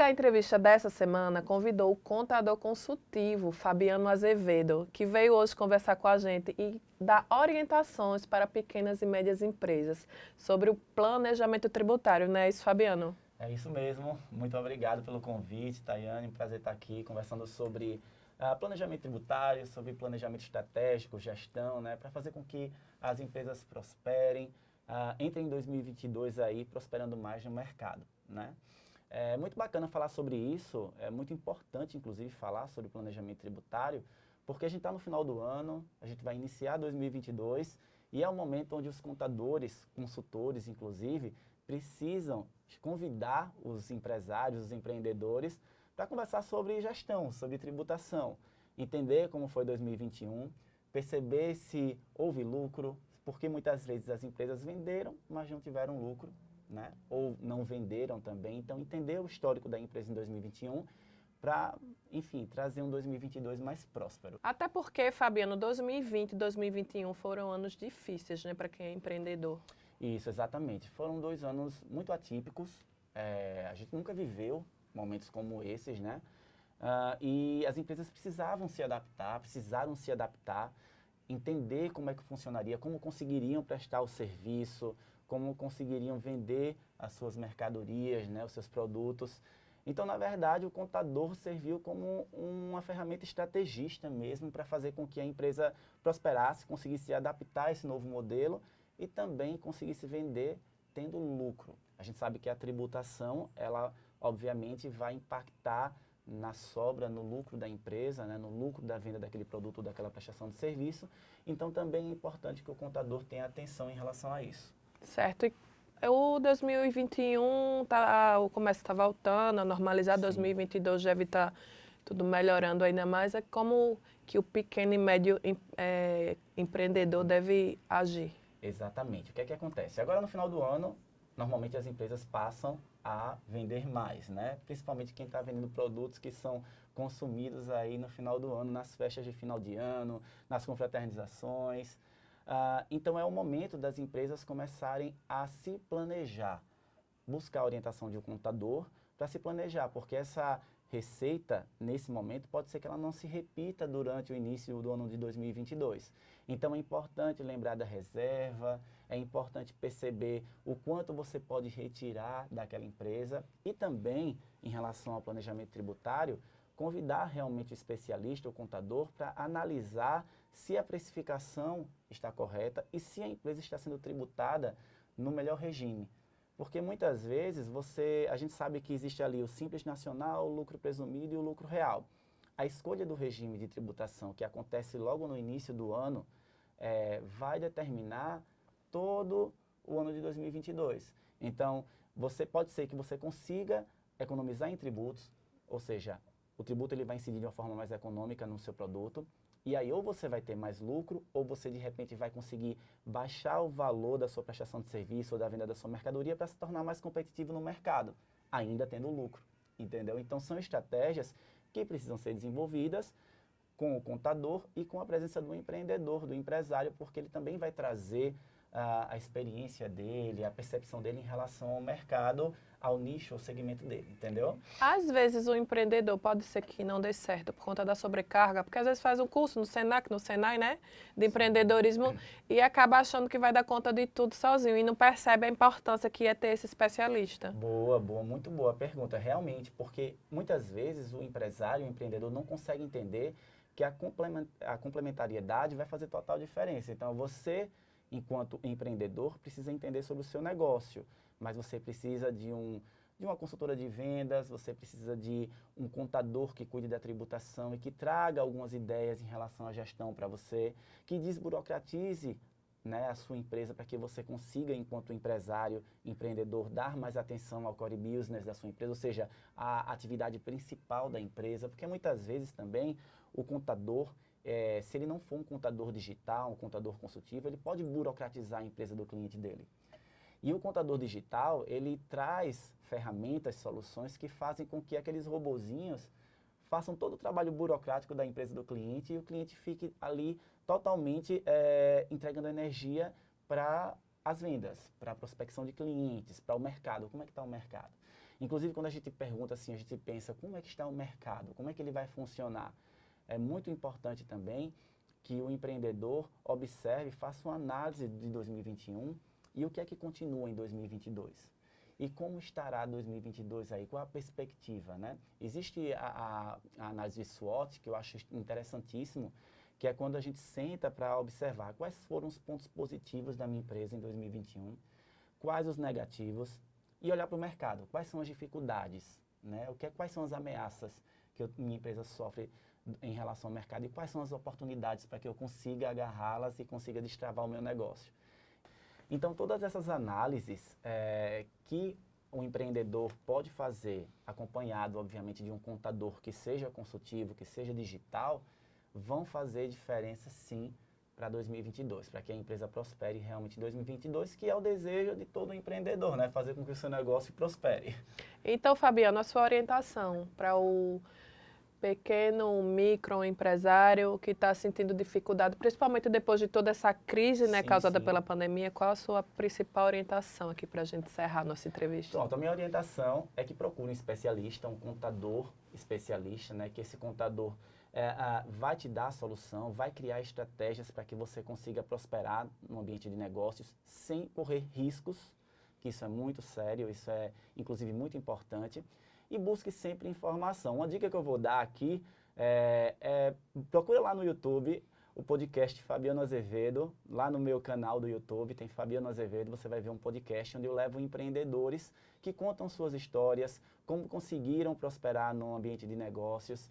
MH Entrevista dessa semana convidou o contador consultivo Fabiano Azevedo, que veio hoje conversar com a gente e dar orientações para pequenas e médias empresas sobre o planejamento tributário, não é isso, Fabiano? É isso mesmo. Muito obrigado pelo convite, Tayane. Prazer estar aqui conversando sobre planejamento tributário, sobre planejamento estratégico, gestão, né, para fazer com que as empresas prosperem, entrem em 2022 aí prosperando mais no mercado, né? É muito bacana falar sobre isso, é muito importante, inclusive, falar sobre planejamento tributário, porque a gente está no final do ano, a gente vai iniciar 2022 e é o momento onde os contadores, consultores, inclusive, precisam convidar os empresários, os empreendedores, para conversar sobre gestão, sobre tributação, entender como foi 2021, perceber se houve lucro, porque muitas vezes as empresas venderam, mas não tiveram lucro, né? Ou não venderam também. Então, entender o histórico da empresa em 2021 para, enfim, trazer um 2022 mais próspero. Até porque, Fabiano, 2020 e 2021 foram anos difíceis, né, para quem é empreendedor. Isso, exatamente. Foram 2 anos muito atípicos. A gente nunca viveu momentos como esses, né? E as empresas precisaram se adaptar, entender como é que funcionaria, como conseguiriam prestar o serviço, como conseguiriam vender as suas mercadorias, né, os seus produtos. Então, na verdade, o contador serviu como uma ferramenta estrategista mesmo para fazer com que a empresa prosperasse, conseguisse se adaptar a esse novo modelo e também conseguisse vender tendo lucro. A gente sabe que a tributação, ela obviamente vai impactar na sobra, no lucro da empresa, né, no lucro da venda daquele produto ou daquela prestação de serviço. Então, também é importante que o contador tenha atenção em relação a isso. Certo. E o 2021, o comércio está voltando a normalizar, Sim. 2022 deve estar tudo melhorando ainda mais. É como que o pequeno e médio empreendedor deve agir? Exatamente. O que é que acontece? Agora, no final do ano, normalmente as empresas passam a vender mais, né? Principalmente quem está vendendo produtos que são consumidos aí no final do ano, nas festas de final de ano, nas confraternizações. Então, é o momento das empresas começarem a se planejar, buscar a orientação de um contador para se planejar, porque essa receita, nesse momento, pode ser que ela não se repita durante o início do ano de 2022. Então, é importante lembrar da reserva, é importante perceber o quanto você pode retirar daquela empresa e também, em relação ao planejamento tributário, convidar realmente o especialista, o contador, para analisar se a precificação está correta e se a empresa está sendo tributada no melhor regime. Porque muitas vezes a gente sabe que existe ali o Simples Nacional, o lucro presumido e o lucro real. A escolha do regime de tributação que acontece logo no início do ano vai determinar todo o ano de 2022. Então, pode ser que você consiga economizar em tributos, ou seja, o tributo ele vai incidir de uma forma mais econômica no seu produto, e aí ou você vai ter mais lucro, ou você de repente vai conseguir baixar o valor da sua prestação de serviço ou da venda da sua mercadoria para se tornar mais competitivo no mercado, ainda tendo lucro, entendeu? Então são estratégias que precisam ser desenvolvidas com o contador e com a presença do empreendedor, do empresário, porque ele também vai trazer a experiência dele, a percepção dele em relação ao mercado, ao nicho, ao segmento dele, entendeu? Às vezes o empreendedor pode ser que não dê certo por conta da sobrecarga, porque às vezes faz um curso no Senac, no Senai, né, de empreendedorismo e acaba achando que vai dar conta de tudo sozinho e não percebe a importância que é ter esse especialista. Boa, boa, muito boa a pergunta, realmente, porque muitas vezes o empresário, o empreendedor não consegue entender que a complementariedade vai fazer total diferença. Então, você, enquanto empreendedor, precisa entender sobre o seu negócio, mas você precisa de uma consultora de vendas, você precisa de um contador que cuide da tributação e que traga algumas ideias em relação à gestão para você, que desburocratize, né, a sua empresa para que você consiga, enquanto empresário, empreendedor, dar mais atenção ao core business da sua empresa, ou seja, a atividade principal da empresa, porque muitas vezes também o contador, se ele não for um contador digital, um contador consultivo, ele pode burocratizar a empresa do cliente dele. E o contador digital, ele traz ferramentas, soluções que fazem com que aqueles robozinhos façam todo o trabalho burocrático da empresa do cliente e o cliente fique ali totalmente entregando energia para as vendas, para a prospecção de clientes, para o mercado. Como é que está o mercado? Inclusive, quando a gente pergunta assim, a gente pensa como é que está o mercado, como é que ele vai funcionar. É muito importante também que o empreendedor observe, faça uma análise de 2021 e o que é que continua em 2022. E como estará 2022 aí? Qual a perspectiva, né? Existe a análise SWOT, que eu acho interessantíssimo, que é quando a gente senta para observar quais foram os pontos positivos da minha empresa em 2021, quais os negativos, e olhar para o mercado, quais são as dificuldades, né? Quais são as ameaças que minha empresa sofre em relação ao mercado e quais são as oportunidades para que eu consiga agarrá-las e consiga destravar o meu negócio. Então, todas essas análises que o empreendedor pode fazer, acompanhado, obviamente, de um contador que seja consultivo, que seja digital, vão fazer diferença, sim, para 2022, para que a empresa prospere realmente em 2022, que é o desejo de todo empreendedor, né? Fazer com que o seu negócio prospere. Então, Fabiano, a sua orientação para o pequeno, microempresário que está sentindo dificuldade, principalmente depois de toda essa crise, né, causada pela pandemia, qual a sua principal orientação aqui para a gente encerrar a nossa entrevista? Pronto, a minha orientação é que procure um especialista, um contador especialista, né, que esse contador vai te dar a solução, vai criar estratégias para que você consiga prosperar no ambiente de negócios sem correr riscos, que isso é muito sério, isso é inclusive muito importante. E busque sempre informação. Uma dica que eu vou dar aqui procure lá no YouTube o podcast Fabiano Azevedo. Lá no meu canal do YouTube tem Fabiano Azevedo, você vai ver um podcast onde eu levo empreendedores que contam suas histórias, como conseguiram prosperar no ambiente de negócios.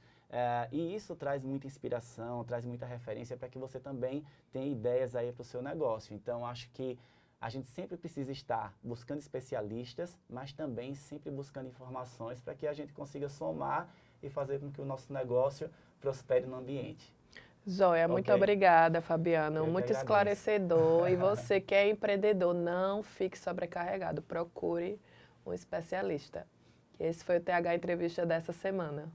E isso traz muita inspiração, traz muita referência para que você também tenha ideias aí para o seu negócio. Então, acho que a gente sempre precisa estar buscando especialistas, mas também sempre buscando informações para que a gente consiga somar e fazer com que o nosso negócio prospere no ambiente. Joia, muito obrigada, Fabiano. Muito esclarecedor. E você que é empreendedor, não fique sobrecarregado. Procure um especialista. Esse foi o TH Entrevista dessa semana.